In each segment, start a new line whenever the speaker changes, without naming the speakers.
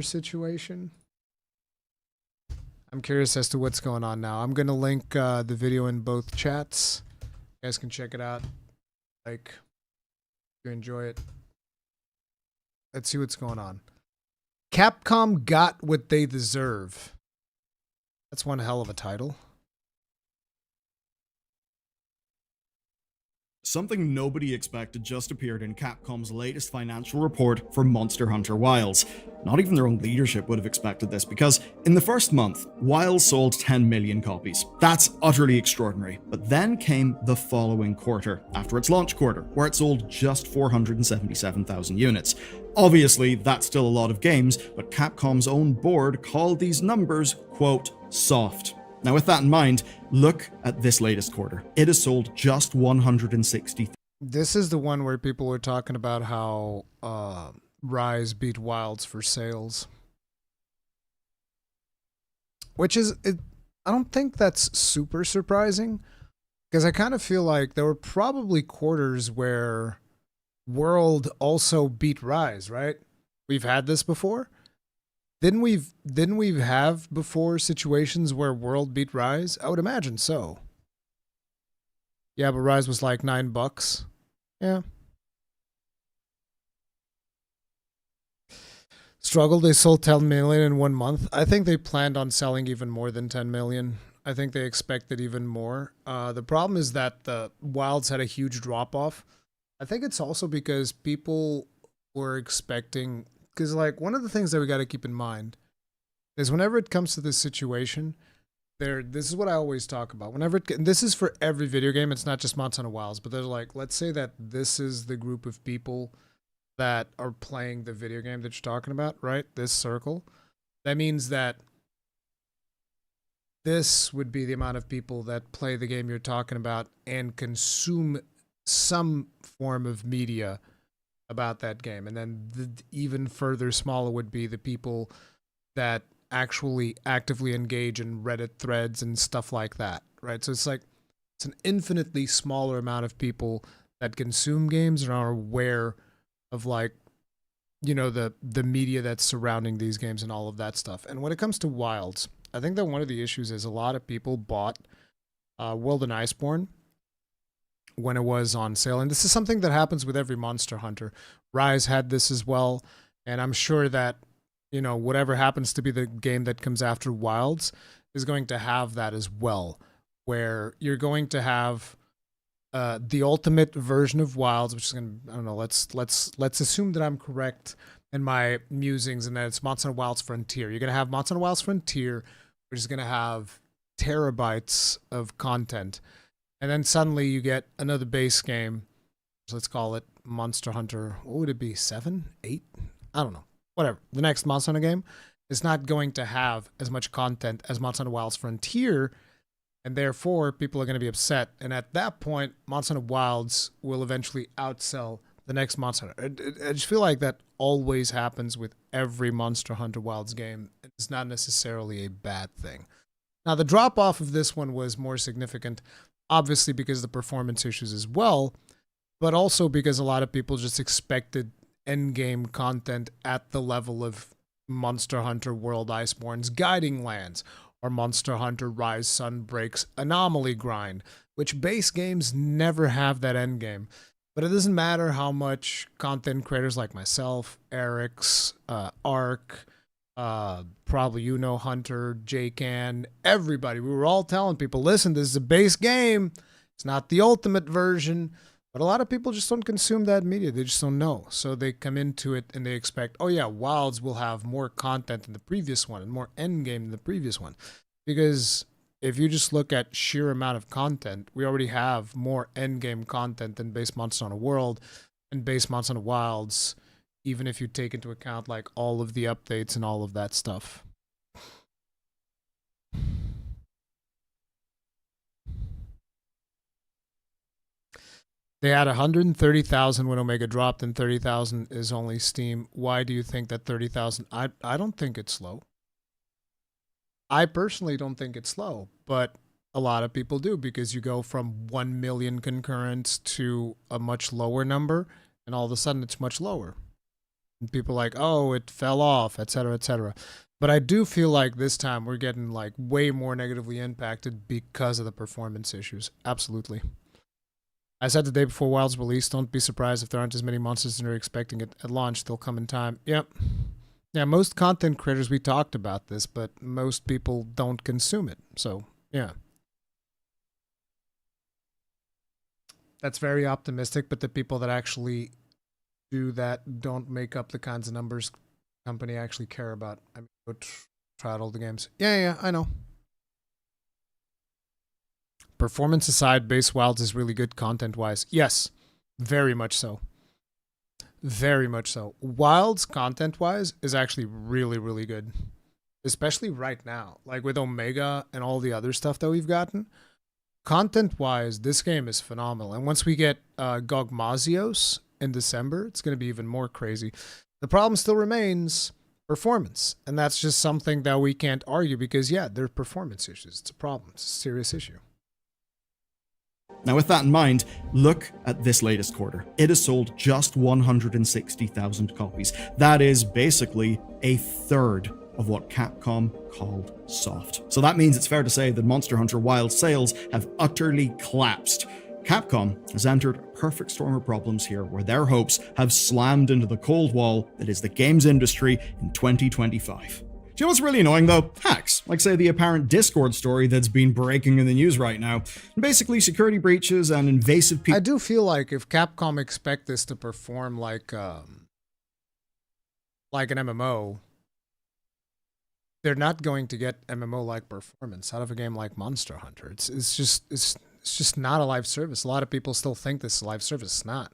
situation. I'm curious as to what's going on now. I'm gonna link the video in both chats. You guys can check it out. Like, if you enjoy it. Let's see what's going on. Capcom got what they deserve. That's one hell of a title.
Something nobody expected just appeared in Capcom's latest financial report for Monster Hunter Wilds. Not even their own leadership would have expected this, because in the first month, Wilds sold 10 million copies. That's utterly extraordinary. But then came the following quarter, after its launch quarter, where it sold just 477,000 units. Obviously, that's still a lot of games, but Capcom's own board called these numbers, quote, soft. Now, with that in mind, look at this latest quarter. It has sold just 160.
This is the one where people were talking about how Rise beat Wilds for sales. Which is, I don't think that's super surprising, because I kind of feel like there were probably quarters where World also beat Rise, right? We've had this before. Didn't we have before situations where World beat Rise? I would imagine so. Yeah, but Rise was like $9. Yeah. Struggle, they sold 10 million in 1 month. I think they planned on selling even more than 10 million. I think they expected even more. The problem is that the Wilds had a huge drop off. I think it's also because people were expecting, because like one of the things that we got to keep in mind is whenever it comes to this situation, this is what I always talk about. And this is for every video game. It's not just Monster Hunter Wilds, but they're like, let's say that this is the group of people that are playing the video game that you're talking about, right? This circle. That means that this would be the amount of people that play the game you're talking about and consume some form of media about that game. And then the even further smaller would be the people that actually actively engage in Reddit threads and stuff like that, right? So it's like, it's an infinitely smaller amount of people that consume games and are aware of, like, you know, the media that's surrounding these games and all of that stuff. And when it comes to Wilds, I think that one of the issues is a lot of people bought World and Iceborne when it was on sale. And this is something that happens with every Monster Hunter. Rise had this as well. And I'm sure that, you know, whatever happens to be the game that comes after Wilds is going to have that as well, where you're going to have the ultimate version of Wilds, which is going to, I don't know, let's assume that I'm correct in my musings and that it's Monster Hunter Wilds Frontier. You're going to have Monster Hunter Wilds Frontier, which is going to have terabytes of content. And then suddenly you get another base game. So let's call it Monster Hunter. What would it be? 7? 8? I don't know. Whatever. The next Monster Hunter game is not going to have as much content as Monster Hunter Wilds Frontier. And therefore, people are going to be upset. And at that point, Monster Hunter Wilds will eventually outsell the next Monster Hunter. I just feel like that always happens with every Monster Hunter Wilds game. It's not necessarily a bad thing. Now, the drop-off of this one was more significant, obviously because of the performance issues as well, but also because a lot of people just expected endgame content at the level of Monster Hunter World Iceborne's Guiding Lands, or Monster Hunter Rise Sunbreak's Anomaly Grind, which base games never have that endgame. But it doesn't matter how much content creators like myself, Eric's, Ark, probably you know Hunter, Jcan, everybody, we were all telling people, listen, this is a base game. It's not the ultimate version. But a lot of people just don't consume that media. They just don't know. So they come into it and they expect, oh yeah, Wilds will have more content than the previous one and more endgame than the previous one. Because if you just look at sheer amount of content, we already have more endgame content than base Monster Hunter World and base Monster Hunter Wilds, even if you take into account like all of the updates and all of that stuff. They had 130,000 when Omega dropped, and 30,000 is only Steam. Why do you think that 30,000? I don't think it's slow. I personally don't think it's slow, but a lot of people do, because you go from 1 million concurrents to a much lower number, and all of a sudden it's much lower. And people are like, oh, it fell off, etc., etc. But I do feel like this time we're getting like way more negatively impacted because of the performance issues. Absolutely. I said the day before Wilds release, don't be surprised if there aren't as many monsters as you're expecting at launch. They'll come in time. Yep. Yeah, most content creators, we talked about this, but most people don't consume it. So, yeah. That's very optimistic, but the people that actually do that don't make up the kinds of numbers company actually care about. I mean, go try out all the games. Yeah, I know. Performance aside, Base Wilds is really good content-wise. Yes, very much so. Very much so. Wilds, content-wise, is actually really, really good. Especially right now. Like with Omega and all the other stuff that we've gotten. Content-wise, this game is phenomenal. And once we get Gogmazios in December, it's going to be even more crazy. The problem still remains performance. And that's just something that we can't argue because, yeah, there are performance issues. It's a problem. It's a serious issue.
Now, with that in mind, look at this latest quarter. It has sold just 160,000 copies. That is basically a third of what Capcom called soft. So that means it's fair to say that Monster Hunter Wilds sales have utterly collapsed. Capcom has entered a perfect storm of problems here, where their hopes have slammed into the cold wall that is the games industry in 2025. Do you know what's really annoying though? Hacks, like say the apparent Discord story that's been breaking in the news right now. And basically security breaches and invasive people.
I do feel like if Capcom expect this to perform like an MMO, they're not going to get MMO-like performance out of a game like Monster Hunter. It's just not a live service. A lot of people still think this is a live service. It's not.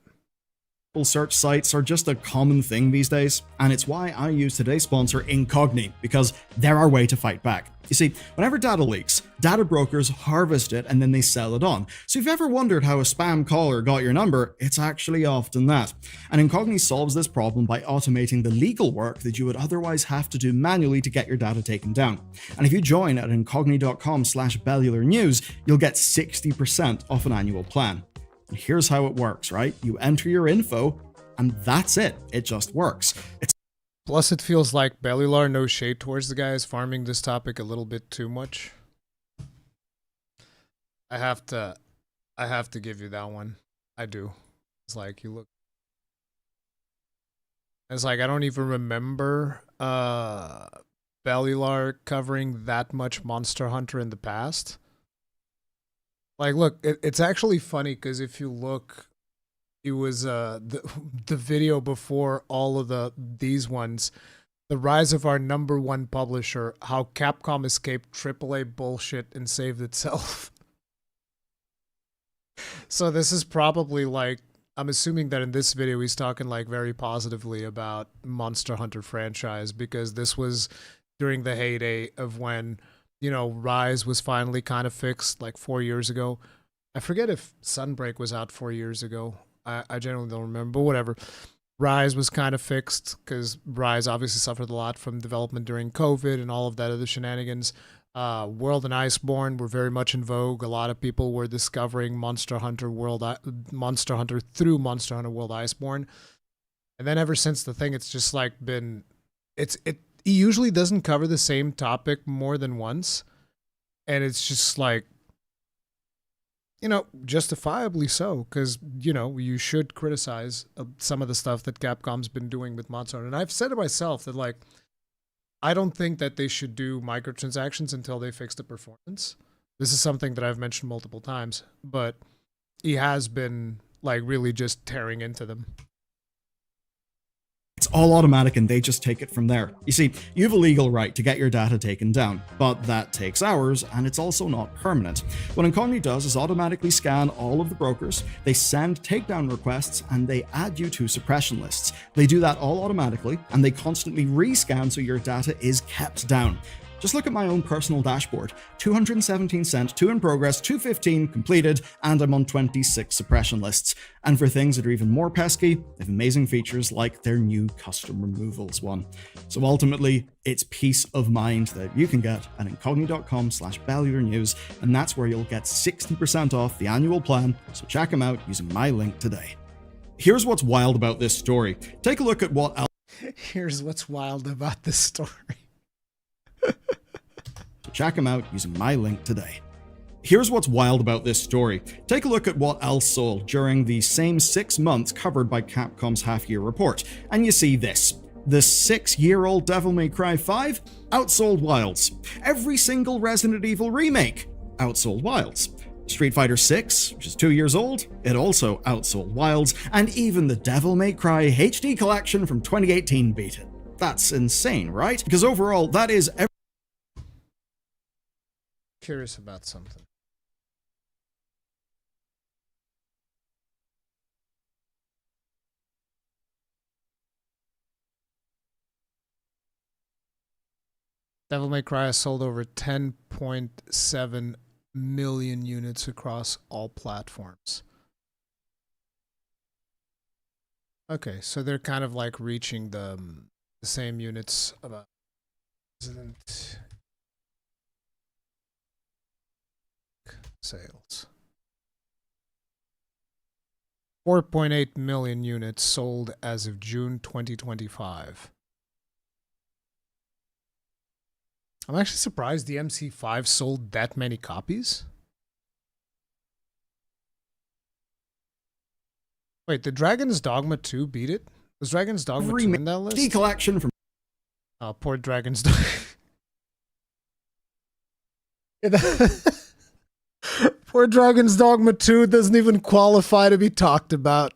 Search sites are just a common thing these days, and it's why I use today's sponsor Incogni, because they're our way to fight back. You see, whenever data leaks, data brokers harvest it and then they sell it on. So if you've ever wondered how a spam caller got your number, it's actually often that. And Incogni solves this problem by automating the legal work that you would otherwise have to do manually to get your data taken down. And if you join at incogni.com/Bellular News, you'll get 60% off an annual plan. And here's how it works, right? You enter your info, and that's it. It just works.
Plus, it feels like Bellular, no shade towards the guy, is farming this topic a little bit too much. I have to give you that one. I do. It's like you look. It's like I don't even remember Bellular covering that much Monster Hunter in the past. Like, look, it's actually funny because if you look, it was the video before all of these ones, the rise of our #1 publisher, how Capcom escaped AAA bullshit and saved itself. So this is probably like, I'm assuming that in this video he's talking like very positively about Monster Hunter franchise, because this was during the heyday of when, you know, Rise was finally kind of fixed like 4 years ago. I forget if Sunbreak was out 4 years ago. I generally don't remember, but whatever. Rise was kind of fixed because Rise obviously suffered a lot from development during COVID and all of that other shenanigans. World and Iceborne were very much in vogue. A lot of people were discovering Monster Hunter through Monster Hunter World Iceborne. And then ever since the thing, it's just like been, it usually doesn't cover the same topic more than once. And it's just like, you know, justifiably so, because, you know, you should criticize some of the stuff that Capcom's been doing with Monster Hunter. And I've said to myself that, like, I don't think that they should do microtransactions until they fix the performance. This is something that I've mentioned multiple times, but he has been, like, really just tearing into them.
It's all automatic and they just take it from there. You see, you have a legal right to get your data taken down, but that takes hours and it's also not permanent. What Incogni does is automatically scan all of the brokers, they send takedown requests, and they add you to suppression lists. They do that all automatically and they constantly rescan so your data is kept down. Just look at my own personal dashboard. 217 sent, 2 in progress, 215 completed, and I'm on 26 suppression lists. And for things that are even more pesky, they have amazing features like their new custom removals one. So ultimately, it's peace of mind that you can get at incogni.com/Bellular News, and that's where you'll get 60% off the annual plan, so check them out using my link today. Here's what's wild about this story. Take a look at what
Here's what's wild about this story.
Check them out using my link today. Here's what's wild about this story. Take a look at what else sold during the same 6 months covered by Capcom's half-year report, and you see this. The 6-year-old Devil May Cry 5 outsold Wilds. Every single Resident Evil remake outsold Wilds. Street Fighter 6, which is 2 years old, it also outsold Wilds, and even the Devil May Cry HD collection from 2018 beat it. That's insane, right? Because overall, that is
Curious about something. Devil May Cry has sold over 10.7 million units across all platforms. Okay, so they're kind of like reaching the same units of Resident sales. 4.8 million units sold as of June 2025. I'm actually surprised the MC5 sold that many copies. Wait, did Dragon's Dogma 2 beat it? Was Dragon's Dogma 2 in that list?
HD collection from
Oh, poor Dragon's Dogma. Poor Dragon's Dogma 2 doesn't even qualify to be talked about.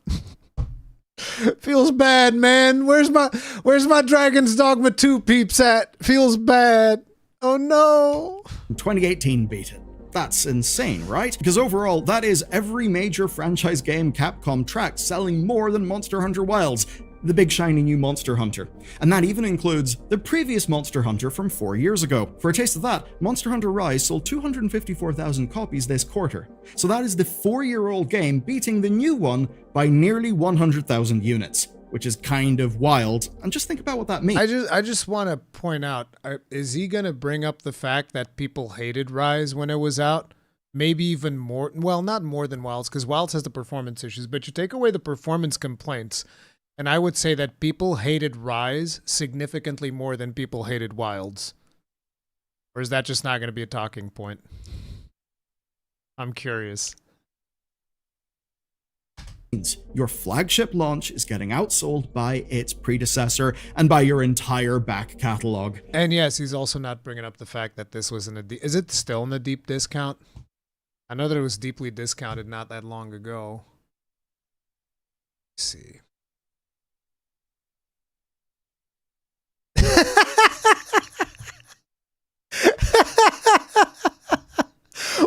Feels bad, man. Where's my Dragon's Dogma 2 peeps at? Feels bad. Oh no.
2018 beat it. That's insane, right? Because overall, that is every major franchise game Capcom tracked selling more than Monster Hunter Wilds, the big shiny new Monster Hunter. And that even includes the previous Monster Hunter from 4 years ago. For a taste of that, Monster Hunter Rise sold 254,000 copies this quarter. So that is the 4-year-old game beating the new one by nearly 100,000 units, which is kind of wild. And just think about what that means.
I just want to point out, is he going to bring up the fact that people hated Rise when it was out? Maybe even more, well, not more than Wilds, because Wilds has the performance issues, but you take away the performance complaints, and I would say that people hated Rise significantly more than people hated Wilds. Or is that just not going to be a talking point? I'm curious.
Your flagship launch is getting outsold by its predecessor and by your entire back catalog.
And yes, he's also not bringing up the fact that this was in a is it still in a deep discount? I know that it was deeply discounted not that long ago. Let's see.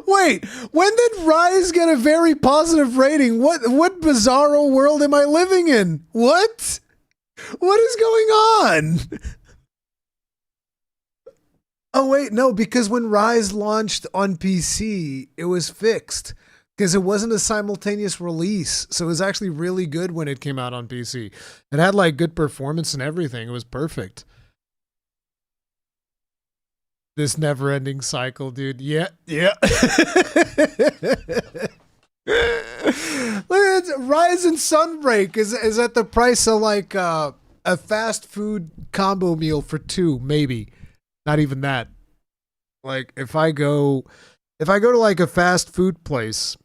Wait, when did Rise get a very positive rating? What bizarro world am I living in? What? What is going on? Oh wait, no, because when Rise launched on PC, it was fixed because it wasn't a simultaneous release. So it was actually really good when it came out on PC. It had like good performance and everything. It was perfect. This never-ending cycle, dude. Yeah. Look at Rise and Sunbreak is at the price of like a fast food combo meal for 2, maybe. Not even that. Like if I go to like a fast food place,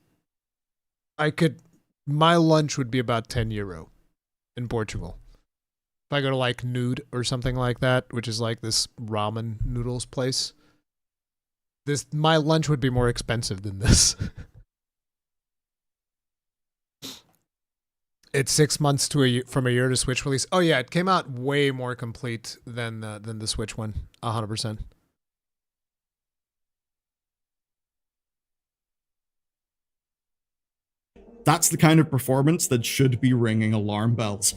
my lunch would be about €10 in Portugal. If I go to like Nude or something like that, which is like this ramen noodles place, my lunch would be more expensive than this. It's 6 months to from a year to Switch release. Oh yeah, it came out way more complete than the Switch one, 100%.
That's the kind of performance that should be ringing alarm bells.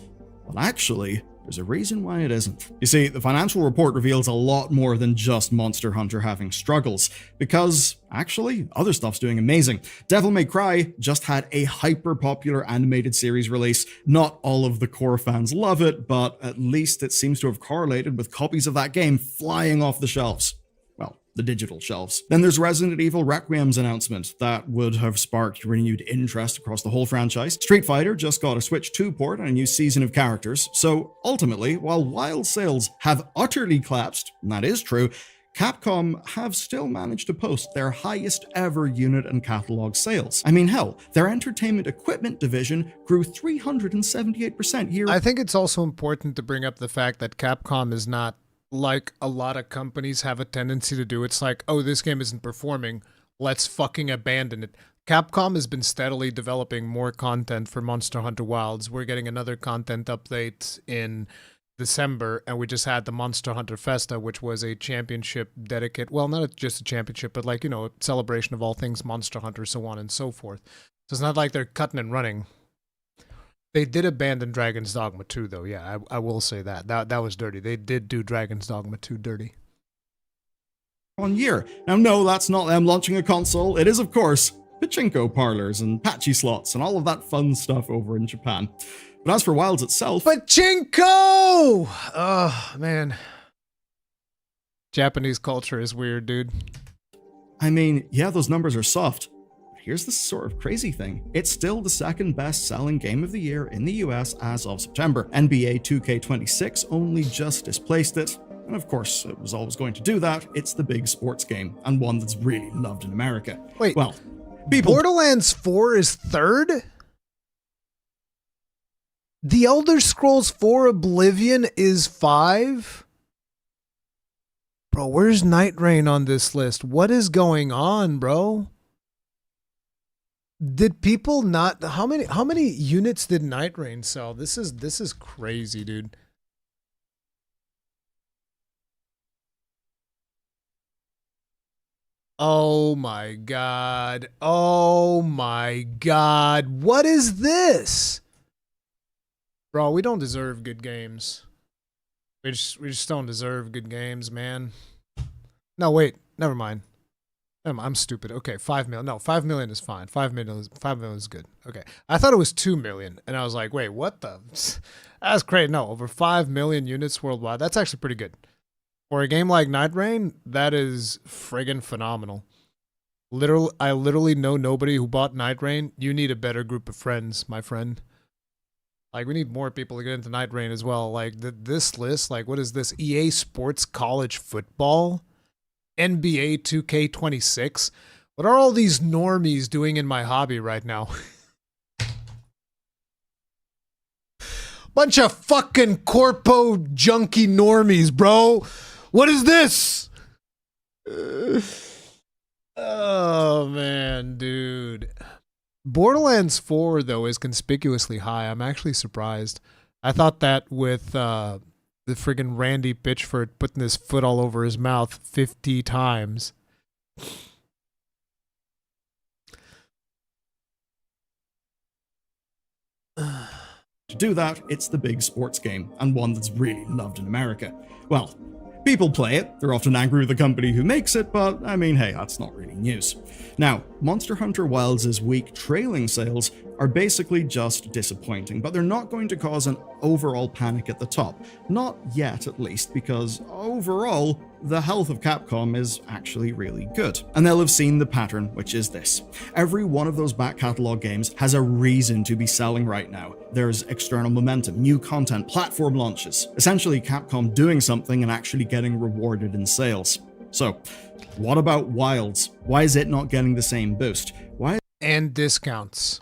But actually, there's a reason why it isn't. You see, the financial report reveals a lot more than just Monster Hunter having struggles, because actually, other stuff's doing amazing. Devil May Cry just had a hyper-popular animated series release. Not all of the core fans love it, but at least it seems to have correlated with copies of that game flying off the shelves. Well, the digital shelves. Then there's Resident Evil Requiem's announcement that would have sparked renewed interest across the whole franchise. Street Fighter just got a Switch 2 port and a new season of characters. So ultimately, while Wild sales have utterly collapsed, and that is true, Capcom have still managed to post their highest ever unit and catalog sales. I mean, hell, their entertainment equipment division grew 378% year.
I think it's also important to bring up the fact that Capcom is not like a lot of companies have a tendency to do. It's like, oh, this game isn't performing, let's fucking abandon it. Capcom has been steadily developing more content for Monster Hunter Wilds. We're getting another content update in December, and we just had the Monster Hunter Festa, which was a championship dedicated, well, not just a championship, but like, you know, a celebration of all things Monster Hunter, so on and so forth. So it's not like they're cutting and running. They did abandon Dragon's Dogma 2, though. Yeah, I will say that. That was dirty. They did do Dragon's Dogma 2 dirty.
On year. Now, no, that's not them launching a console. It is, of course, pachinko parlors and patchy slots and all of that fun stuff over in Japan. But as for Wilds itself...
Pachinko! Oh, man. Japanese culture is weird, dude.
I mean, yeah, those numbers are soft. But here's the sort of crazy thing. It's still the second best-selling game of the year in the US as of September. NBA 2K26 only just displaced it. And of course, it was always going to do that. It's the big sports game, and one that's really loved in America.
Wait,
well, people...
Borderlands 4 is third? The Elder Scrolls 4 Oblivion is 5? Bro, where's Night Rain on this list? What is going on, bro? Did people not... How many units did Night Rain sell? This is crazy, dude. Oh my god. Oh my god. What is this? Bro, we don't deserve good games. We just don't deserve good games, man. No, wait. Never mind. I'm stupid. Okay, 5 million. No, 5 million is fine. 5 million is good. Okay. I thought it was 2 million. And I was like, wait, what the? That's crazy. No, over 5 million units worldwide. That's actually pretty good. For a game like Night Rain, that is friggin' phenomenal. I literally know nobody who bought Night Rain. You need a better group of friends, my friend. Like, we need more people to get into Night Rain as well. Like, this list, like, what is this? EA Sports College Football? NBA 2K26? What are all these normies doing in my hobby right now? Bunch of fucking corpo junkie normies, bro. What is this? Oh, man, dude. Borderlands 4, though, is conspicuously high. I'm actually surprised. I thought that with the friggin' Randy Pitchford putting his foot all over his mouth 50 times.
To do that, it's the big sports game, and one that's really loved in America. Well, people play it, they're often angry with the company who makes it, but I mean, hey, that's not really news. Now, Monster Hunter Wilds' weak trailing sales are basically just disappointing, but they're not going to cause an overall panic at the top. Not yet, at least, because overall, the health of Capcom is actually really good. And they'll have seen the pattern, which is this. Every one of those back catalog games has a reason to be selling right now. There's external momentum, new content, platform launches. Essentially, Capcom doing something and actually getting rewarded in sales. So, what about Wilds? Why is it not getting the same boost?
And discounts.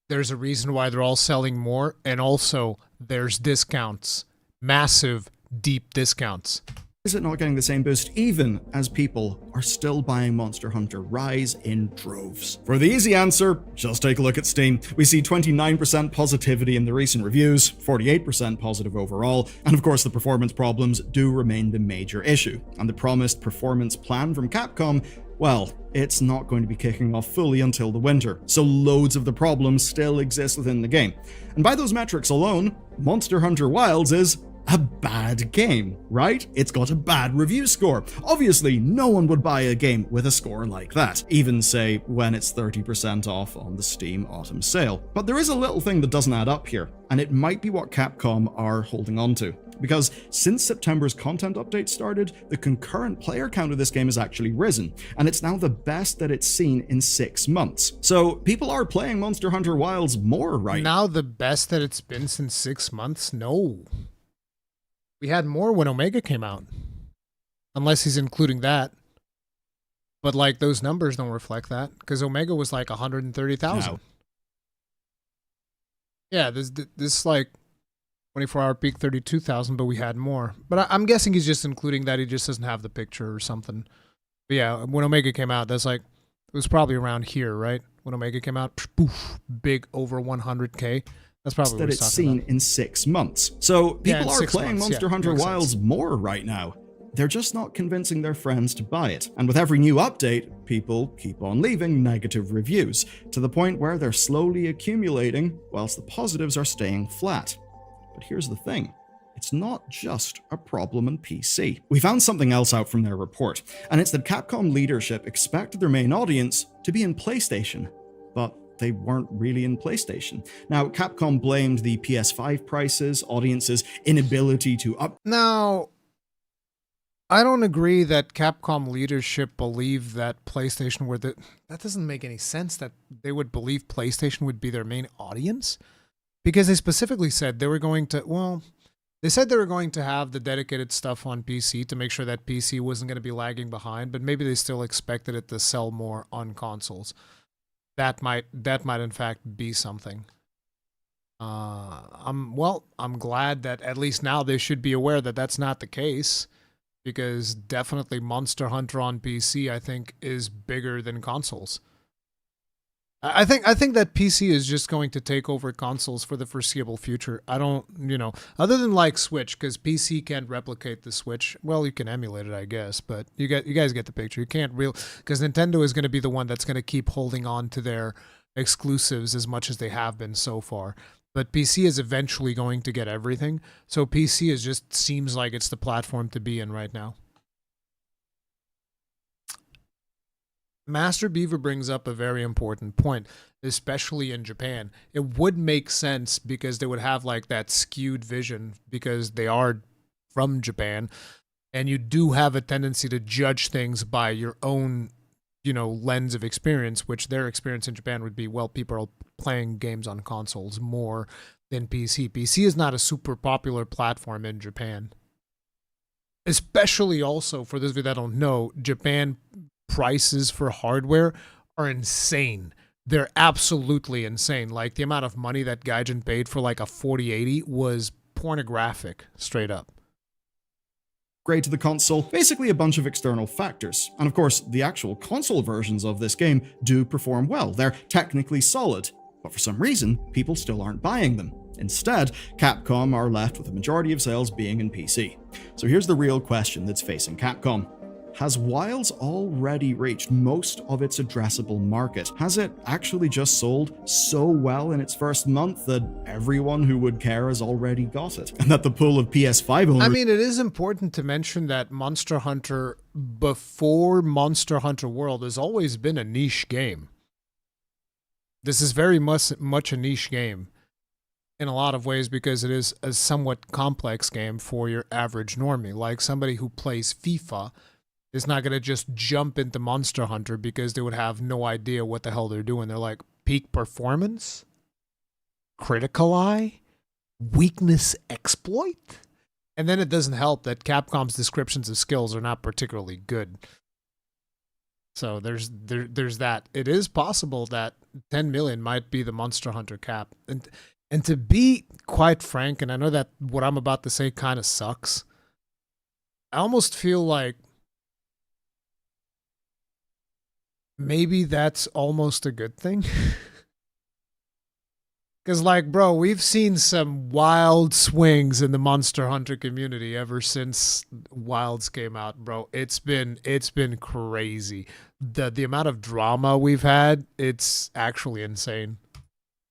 There's a reason why they're all selling more, and also there's discounts. Massive, deep discounts.
Is it not getting the same boost even as people are still buying Monster Hunter Rise in droves? For the easy answer, just take a look at Steam. We see 29% positivity in the recent reviews, 48% positive overall, and of course the performance problems do remain the major issue. And the promised performance plan from Capcom, well, it's not going to be kicking off fully until the winter, so loads of the problems still exist within the game. And by those metrics alone, Monster Hunter Wilds is a bad game, right? It's got a bad review score. Obviously, no one would buy a game with a score like that, even say when it's 30% off on the Steam Autumn sale. But there is a little thing that doesn't add up here, and it might be what Capcom are holding on to. because since September's content update started, the concurrent player count of this game has actually risen, and it's now the best that it's seen in 6 months. So people are playing Monster Hunter Wilds more right
now. The best that it's been since 6 months? No. We had more when Omega came out. Unless he's including that. But like those numbers don't reflect that, because Omega was like 130,000.
No.
Yeah, this like 24-hour peak 32,000, but we had more. But I'm guessing he's just including that. He just doesn't have the picture or something. But yeah, when Omega came out, that's like, it was probably around here, right? When Omega came out, poof, big over 100K. That's probably
that
what
it's seen in 6 months. So people are playing Monster Hunter Wilds more right now. They're just not convincing their friends to buy it. And with every new update, people keep on leaving negative reviews, to the point where they're slowly accumulating, whilst the positives are staying flat. But here's the thing. It's not just a problem in PC. We found something else out from their report, and it's that Capcom leadership expected their main audience to be in PlayStation, but they weren't really in PlayStation. Now, Capcom blamed the PS5 prices, audiences' inability to
Now, I don't agree that Capcom leadership believed that PlayStation were the... That doesn't make any sense that they would believe PlayStation would be their main audience. Because they specifically said they were going to... Well, they said they were going to have the dedicated stuff on PC to make sure that PC wasn't going to be lagging behind, but maybe they still expected it to sell more on consoles. That might in fact be something. I'm glad that at least now they should be aware that that's not the case. Because definitely Monster Hunter on PC, I think, is bigger than consoles. I think that PC is just going to take over consoles for the foreseeable future. I don't, other than like Switch, because PC can't replicate the Switch. Well, you can emulate it, I guess, but you guys get the picture. You can't because Nintendo is going to be the one that's going to keep holding on to their exclusives as much as they have been so far. But PC is eventually going to get everything. So PC just seems like it's the platform to be in right now. Master Beaver brings up a very important point, especially in Japan. It would make sense because they would have like that skewed vision because they are from Japan. And you do have a tendency to judge things by your own, lens of experience, which their experience in Japan would be, well, people are playing games on consoles more than PC. PC is not a super popular platform in Japan. Especially also, for those of you that don't know, Japan prices for hardware are insane. They're absolutely insane. Like, the amount of money that Gaijin paid for like a 4080 was pornographic, straight up.
Upgrade to the console, basically a bunch of external factors. And of course, the actual console versions of this game do perform well. They're technically solid, but for some reason, people still aren't buying them. Instead, Capcom are left with the majority of sales being in PC. So here's the real question that's facing Capcom. Has Wilds already reached most of its addressable market? Has it actually just sold so well in its first month that everyone who would care has already got it? And that the pool of PS5 owners...
I mean, it is important to mention that Monster Hunter, before Monster Hunter World, has always been a niche game. This is very much a niche game in a lot of ways because it is a somewhat complex game for your average normie. Like somebody who plays FIFA is not going to just jump into Monster Hunter because they would have no idea what the hell they're doing. They're like, peak performance? Critical eye? Weakness exploit? And then it doesn't help that Capcom's descriptions of skills are not particularly good. So there's that. It is possible that 10 million might be the Monster Hunter cap. And to be quite frank, and I know that what I'm about to say kind of sucks, I almost feel like maybe that's almost a good thing. Because, like, bro, we've seen some wild swings in the Monster Hunter community ever since Wilds came out, bro. It's been crazy. The amount of drama we've had, it's actually insane.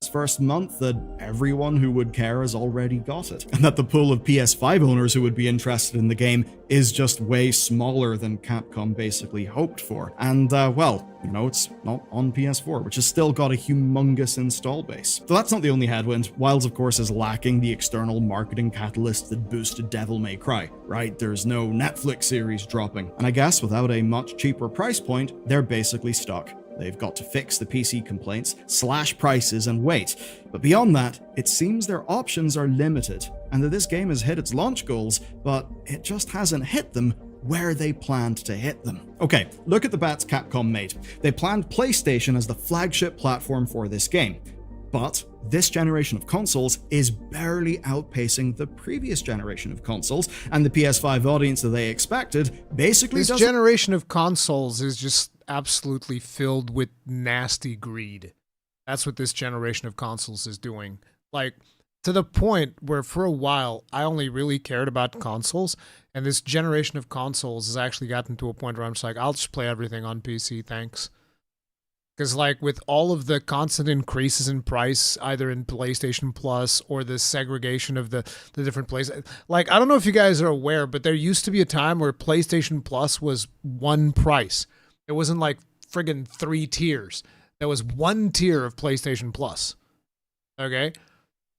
first month that everyone who would care has already got it, and that the pool of PS5 owners who would be interested in the game is just way smaller than Capcom basically hoped for. And, well, you know, it's not on PS4, which has still got a humongous install base. So that's not the only headwind. Wilds, of course, is lacking the external marketing catalyst that boosted Devil May Cry, right? There's no Netflix series dropping. And I guess without a much cheaper price point, they're basically stuck. They've got to fix the PC complaints, slash prices, and wait. But beyond that, it seems their options are limited, and that this game has hit its launch goals, but it just hasn't hit them where they planned to hit them. Okay, look at the bets Capcom made. They planned PlayStation as the flagship platform for this game. But this generation of consoles is barely outpacing the previous generation of consoles, and the PS5 audience that they expected basically
This generation of consoles is just absolutely filled with nasty greed. That's what this generation of consoles is doing. Like, to the point where for a while, I only really cared about consoles, and this generation of consoles has actually gotten to a point where I'm just like, I'll just play everything on PC, thanks. Because, like, with all of the constant increases in price, either in PlayStation Plus or the segregation of the different places, like, I don't know if you guys are aware, but there used to be a time where PlayStation Plus was one price. It wasn't like friggin' 3 tiers. There was one tier of PlayStation Plus. Okay?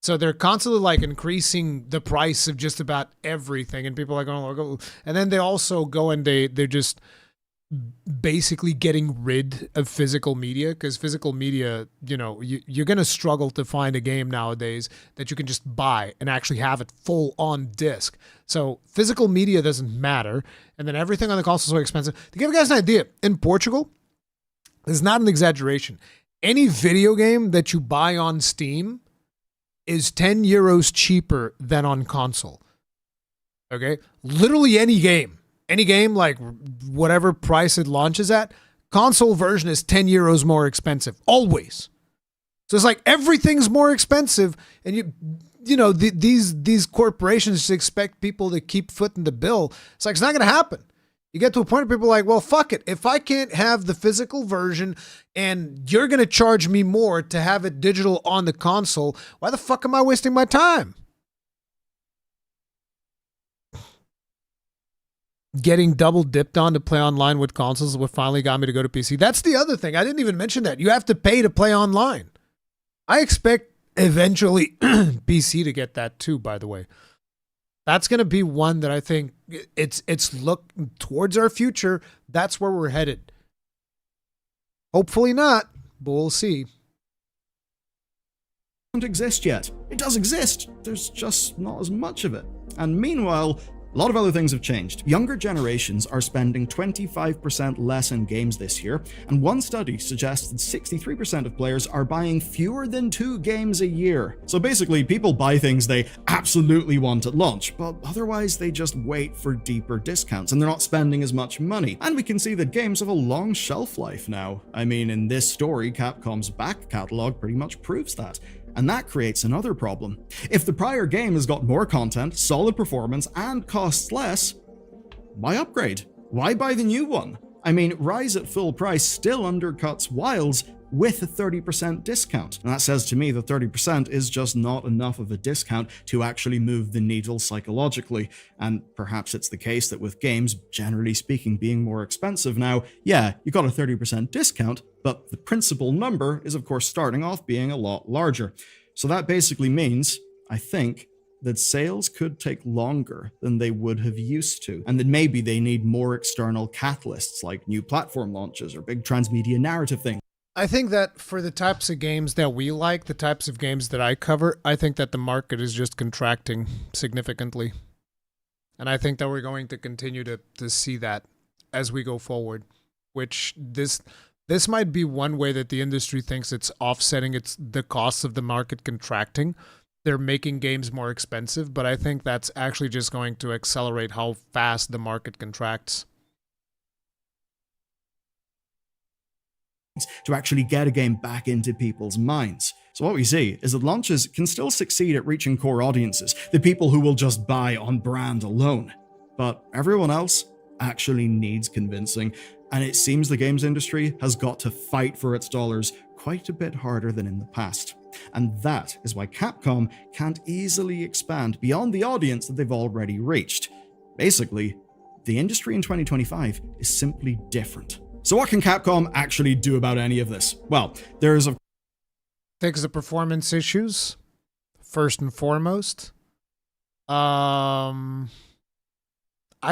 So they're constantly, like, increasing the price of just about everything, and people are like, oh, and then they also go and they're just basically getting rid of physical media, because physical media, you know, you're going to struggle to find a game nowadays that you can just buy and actually have it full on disc. So physical media doesn't matter, and then everything on the console is so expensive. To give you guys an idea, in Portugal, this is not an exaggeration, any video game that you buy on Steam is 10 euros cheaper than on console. Okay? Literally any game. Any game, like whatever price it launches at, console version is 10 euros more expensive. Always. So it's like everything's more expensive, and you know, these corporations just expect people to keep footing the bill. It's like, it's not going to happen. You get to a point where people are like, well, fuck it. If I can't have the physical version and you're going to charge me more to have it digital on the console, why the fuck am I wasting my time? Getting double dipped on to play online with consoles is what finally got me to go to PC. That's the other thing. I didn't even mention that. You have to pay to play online. I expect eventually PC to get that too, by the way. That's going to be one that I think it's look towards our future. That's where we're headed. Hopefully not, but we'll see.
Doesn't exist yet. It does exist. There's just not as much of it. And meanwhile, a lot of other things have changed. Younger generations are spending 25% less in games this year, and one study suggests that 63% of players are buying fewer than 2 games a year. So basically, people buy things they absolutely want at launch, but otherwise they just wait for deeper discounts, and they're not spending as much money. And we can see that games have a long shelf life now. I mean, in this story, Capcom's back catalog pretty much proves that. And that creates another problem. If the prior game has got more content, solid performance, and costs less, why upgrade? Why buy the new one? I mean, Rise at full price still undercuts Wilds with a 30% discount. And that says to me that 30% is just not enough of a discount to actually move the needle psychologically. And perhaps it's the case that with games, generally speaking, being more expensive now, yeah, you got a 30% discount, but the principal number is of course starting off being a lot larger. So that basically means, I think, that sales could take longer than they would have used to, and that maybe they need more external catalysts like new platform launches or big transmedia narrative things.
I think that for the types of games that we like, the types of games that I cover, I think that the market is just contracting significantly. And I think that we're going to continue to see that as we go forward, which this might be one way that the industry thinks it's offsetting the costs of the market contracting. They're making games more expensive, but I think that's actually just going to accelerate how fast the market contracts.
To actually get a game back into people's minds. So what we see is that launches can still succeed at reaching core audiences, the people who will just buy on brand alone. But everyone else actually needs convincing, and it seems the games industry has got to fight for its dollars quite a bit harder than in the past. And that is why Capcom can't easily expand beyond the audience that they've already reached. Basically, the industry in 2025 is simply different. So what can Capcom actually do about any of this? Well, there's a
Fix the performance issues, first and foremost. I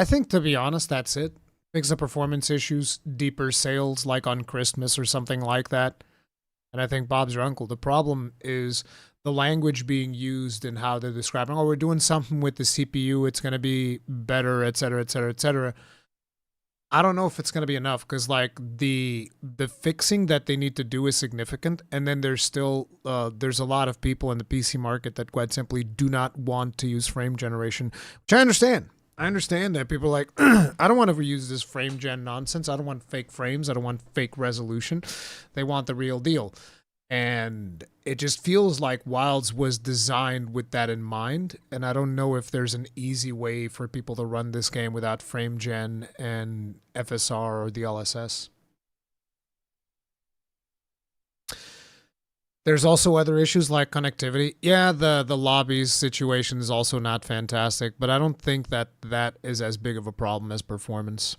think, to be honest, that's it. Fix the performance issues, deeper sales like on Christmas or something like that. And I think Bob's your uncle. The problem is the language being used and how they're describing, oh, we're doing something with the CPU, it's going to be better, et cetera, et cetera, et cetera. I don't know if it's going to be enough because like the fixing that they need to do is significant. And then there's still, there's a lot of people in the PC market that quite simply do not want to use frame generation, which I understand. I understand that people are like, I don't want to reuse this frame gen nonsense. I don't want fake frames. I don't want fake resolution. They want the real deal. And it just feels like Wilds was designed with that in mind. And I don't know if there's an easy way for people to run this game without frame gen and FSR or DLSS. There's also other issues like connectivity. Yeah, the lobbies situation is also not fantastic, but I don't think that that is as big of a problem as performance.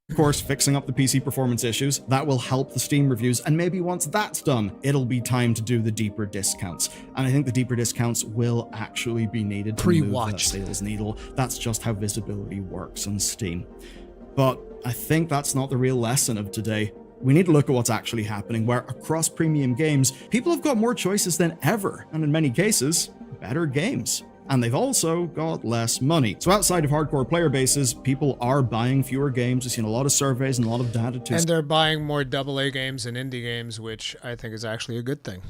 Of course, fixing up the PC performance issues, that will help the Steam reviews, and maybe once that's done, it'll be time to do the deeper discounts. And I think the deeper discounts will actually be needed to move that sales needle. That's just how visibility works on Steam. But I think that's not the real lesson of today. We need to look at what's actually happening, where across premium games, people have got more choices than ever, and in many cases, better games. And they've also got less money. So outside of hardcore player bases, people are buying fewer games. We've seen a lot of surveys and a lot of data too.
And they're buying more AA games and indie games, which I think is actually a good thing.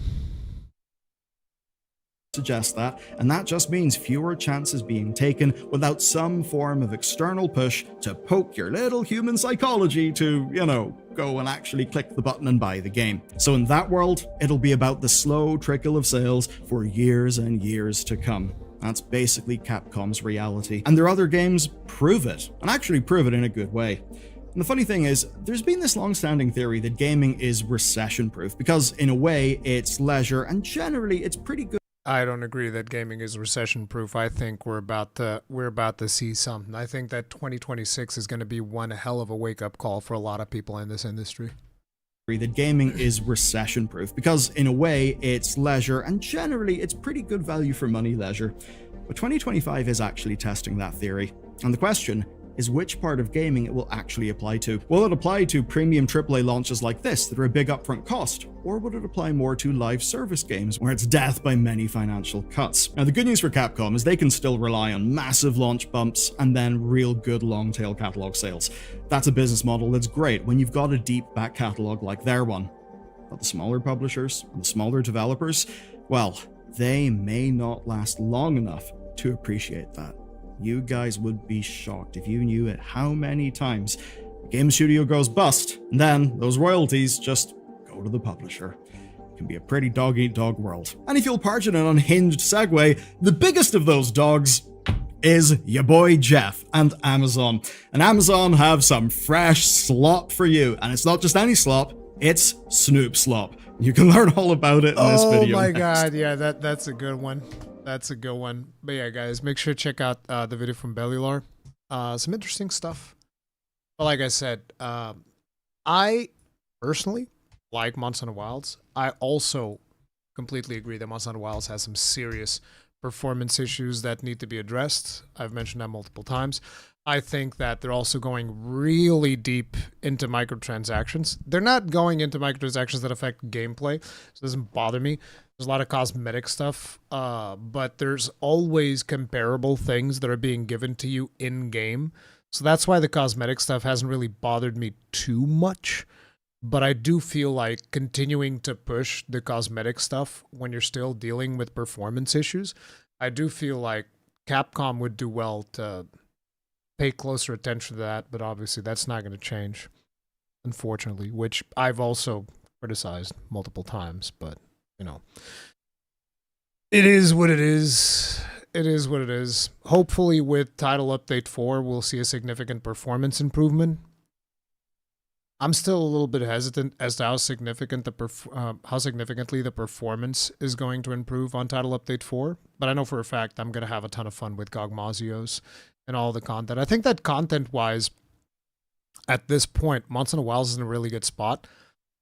Suggest that, and that just means fewer chances being taken without some form of external push to poke your little human psychology to, you know, go and actually click the button and buy the game. So in that world, it'll be about the slow trickle of sales for years and years to come. That's basically Capcom's reality. And their other games prove it, and actually prove it in a good way. And the funny thing is, there's been this long-standing theory that gaming is recession-proof, because in a way, it's leisure, and generally, it's pretty good.
I don't agree that gaming is recession-proof. I think we're about to see something. I think that 2026 is going to be one hell of a wake-up call for a lot of people in this industry.
That gaming is recession-proof, because in a way, it's leisure, and generally, it's pretty good value for money leisure. But 2025 is actually testing that theory. And the question is which part of gaming it will actually apply to. Will it apply to premium AAA launches like this that are a big upfront cost, or would it apply more to live service games where it's death by many financial cuts? Now the good news for Capcom is they can still rely on massive launch bumps and then real good long tail catalog sales. That's a business model that's great when you've got a deep back catalog like their one. But the smaller publishers and the smaller developers, well, they may not last long enough to appreciate that. You guys would be shocked if you knew it how many times a game studio goes bust, and then those royalties just go to the publisher. It can be a pretty dog-eat-dog world. And if you'll pardon an unhinged segue, the biggest of those dogs is your boy Jeff and Amazon. And Amazon have some fresh slop for you, and it's not just any slop, it's Snoop slop. You can learn all about it in this video.
Oh my god, yeah, that's a good one. That's a good one. But yeah, guys, make sure to check out the video from Bellular. Some interesting stuff. But like I said, I personally like Monster Hunter Wilds. I also completely agree that Monster Hunter Wilds has some serious performance issues that need to be addressed. I've mentioned that multiple times. I think that they're also going really deep into microtransactions. They're not going into microtransactions that affect gameplay, so it doesn't bother me. There's a lot of cosmetic stuff, but there's always comparable things that are being given to you in-game. So that's why the cosmetic stuff hasn't really bothered me too much. But I do feel like continuing to push the cosmetic stuff when you're still dealing with performance issues, I do feel like Capcom would do well to pay closer attention to that, but obviously that's not going to change, unfortunately, which I've also criticized multiple times, but, you know, it is what it is. It is what it is. Hopefully with Title Update 4, we'll see a significant performance improvement. I'm still a little bit hesitant as to how significantly the performance is going to improve on Title Update 4, but I know for a fact I'm going to have a ton of fun with Gogmazios and all the content. I think that content-wise, at this point, Monster Hunter Wilds is in a really good spot.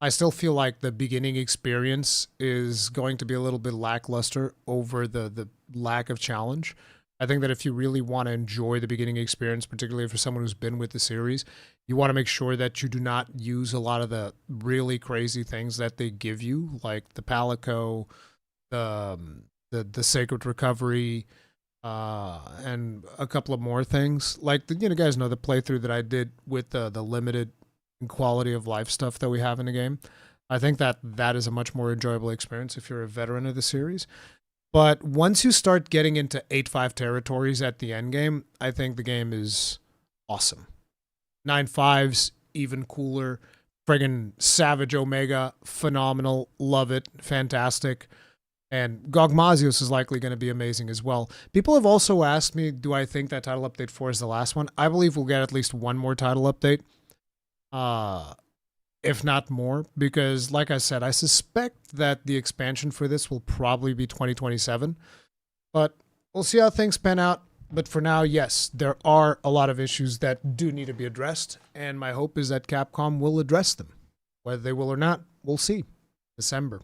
I still feel like the beginning experience is going to be a little bit lackluster over the lack of challenge. I think that if you really want to enjoy the beginning experience, particularly for someone who's been with the series, you want to make sure that you do not use a lot of the really crazy things that they give you, like the Palico, the Sacred Recovery, and a couple of more things. Like, you guys know the playthrough that I did with the limited quality of life stuff that we have in the game. I think that that is a much more enjoyable experience if you're a veteran of the series. But once you start getting into 8-5 territories at the end game, I think the game is awesome. 9-5's even cooler. Friggin' Savage Omega, phenomenal. Love it. Fantastic. And Gogmazios is likely going to be amazing as well. People have also asked me, do I think that Title Update 4 is the last one? I believe we'll get at least one more title update. If not more, because like I said, I suspect that the expansion for this will probably be 2027, but we'll see how things pan out. But for now, yes, there are a lot of issues that do need to be addressed, and my hope is that Capcom will address them. Whether they will or not, we'll see. December.